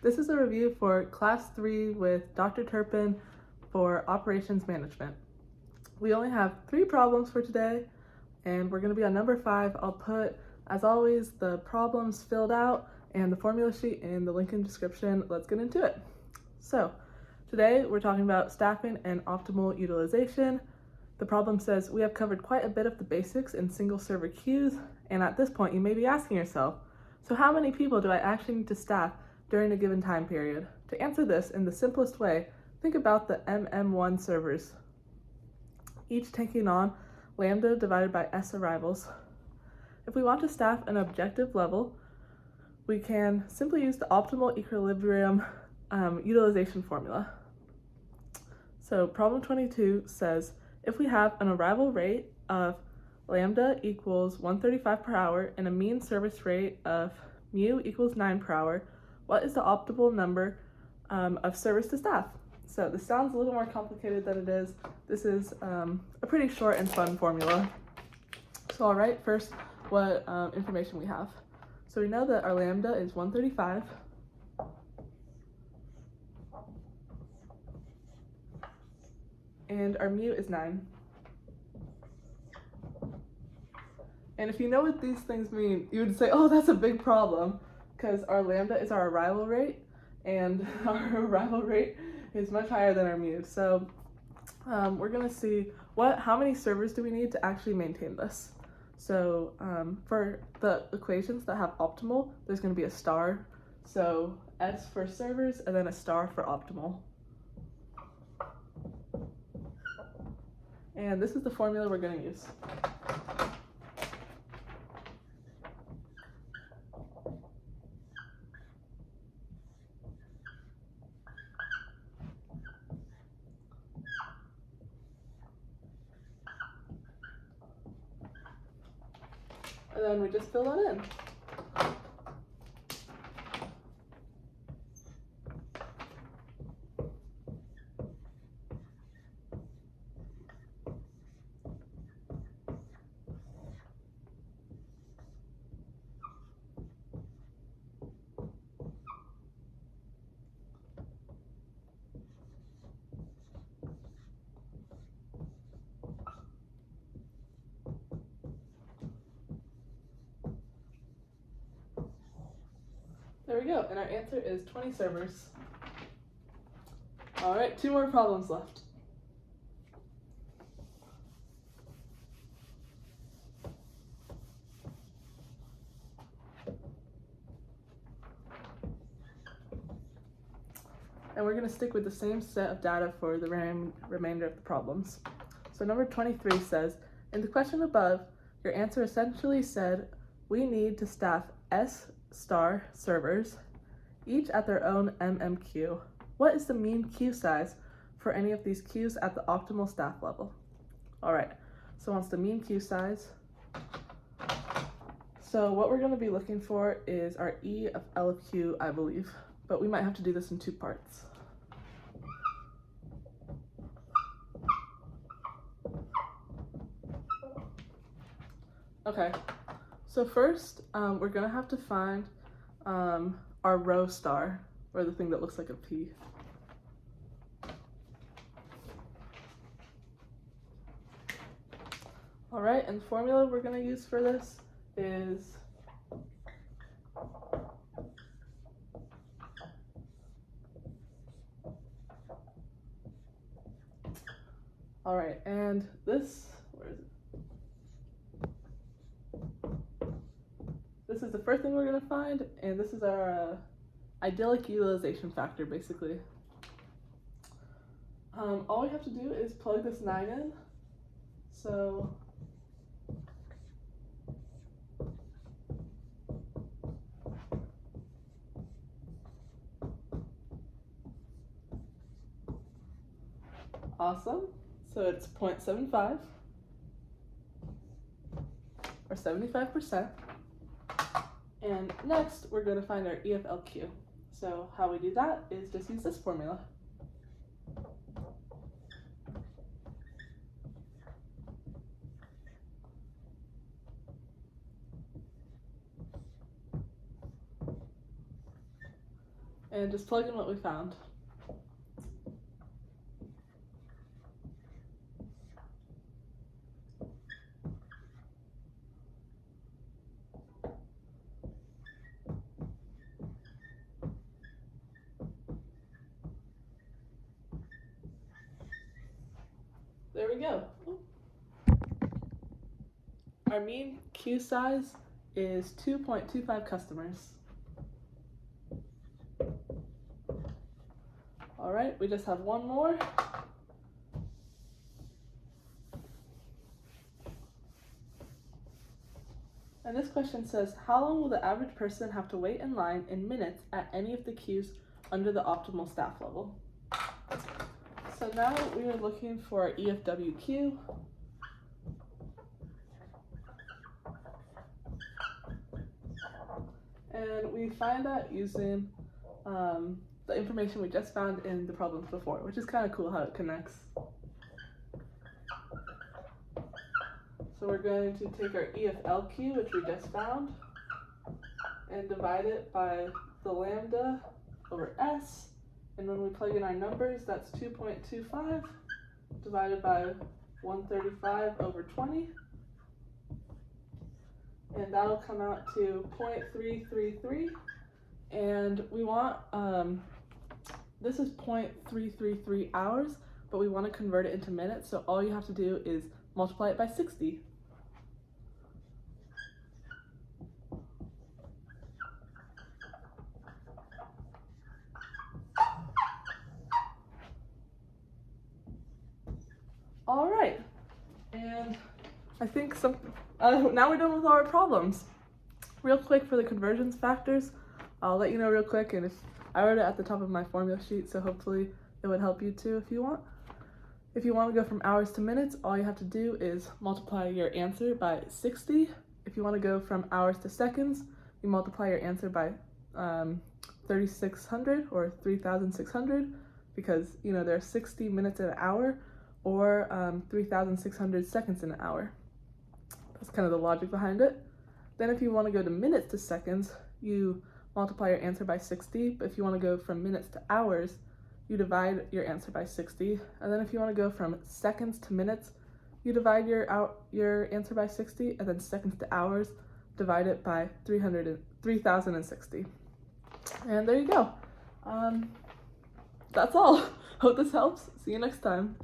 This is a review for Class 3 with Dr. Turpin for Operations Management. We only have 3 problems for today, and we're going to be on number 5. I'll put, as always, the problems filled out and the formula sheet in the link in the description. Let's get into it. So, today we're talking about staffing and optimal utilization. The problem says we have covered quite a bit of the basics in single server queues, and at this point you may be asking yourself, so how many people do I actually need to staff during a given time period? To answer this in the simplest way, think about the MM1 servers, each taking on lambda divided by S arrivals. If we want to staff an objective level, we can simply use the optimal equilibrium utilization formula. So problem 22 says, if we have an arrival rate of lambda equals 135 per hour and a mean service rate of mu equals 9 per hour, what is the optimal number of servers to staff? So this sounds a little more complicated than it is. This is a pretty short and fun formula. So I'll write first what information we have. So we know that our lambda is 135. And our mu is 9. And if you know what these things mean, you would say, oh, that's a big problem, because our lambda is our arrival rate, and our arrival rate is much higher than our mu. So we're going to see how many servers do we need to actually maintain this. So for the equations that have optimal, there's going to be a star. So S for servers, and then a star for optimal. And this is the formula we're going to use. And then we just fill that in. There we go, and our answer is 20 servers. All right, 2 more problems left. And we're going to stick with the same set of data for the remainder of the problems. So number 23 says, in the question above, your answer essentially said, we need to staff S star servers, each at their own MMQ. What is the mean queue size for any of these queues at the optimal staff level? All right, so what's the mean queue size? So what we're going to be looking for is our E of L of Q, I believe, but we might have to do this in 2 parts. Okay, so first we're going to have to find our row star, or the thing that looks like a P. All right, and the formula we're going to use for this is all right, and this, where is it? This is the first thing we're going to find, and this is our idyllic utilization factor, basically. All we have to do is plug this 9 in. So awesome. So it's 0.75 or 75%. And next, we're going to find our E of LQ. So how we do that is just use this formula. and just plug in what we found. There we go. Our mean queue size is 2.25 customers. All right, we just have one more. And this question says, how long will the average person have to wait in line in minutes at any of the queues under the optimal staff level? So now we are looking for our EFW queue. And we find that using the information we just found in the problems before, which is kind of cool how it connects. So we're going to take our EFLQ, which we just found, and divide it by the lambda over S. And when we plug in our numbers, that's 2.25 divided by 135 over 20. And that'll come out to 0.333. And we want, this is 0.333 hours, but we want to convert it into minutes. So all you have to do is multiply it by 60. All right, and I think now we're done with all our problems. Real quick for the conversions factors, I'll let you know real quick, and if I wrote it at the top of my formula sheet, so hopefully it would help you too if you want. If you want to go from hours to minutes, all you have to do is multiply your answer by 60. If you want to go from hours to seconds, you multiply your answer by 3,600 or 3,600, because there are 60 minutes in an hour, or 3,600 seconds in an hour. That's kind of the logic behind it. Then if you want to go to minutes to seconds, you multiply your answer by 60. But if you want to go from minutes to hours, you divide your answer by 60. And then if you want to go from seconds to minutes, you divide your answer by 60, and then seconds to hours, divide it by 3,060. And there you go. That's all. Hope this helps. See you next time.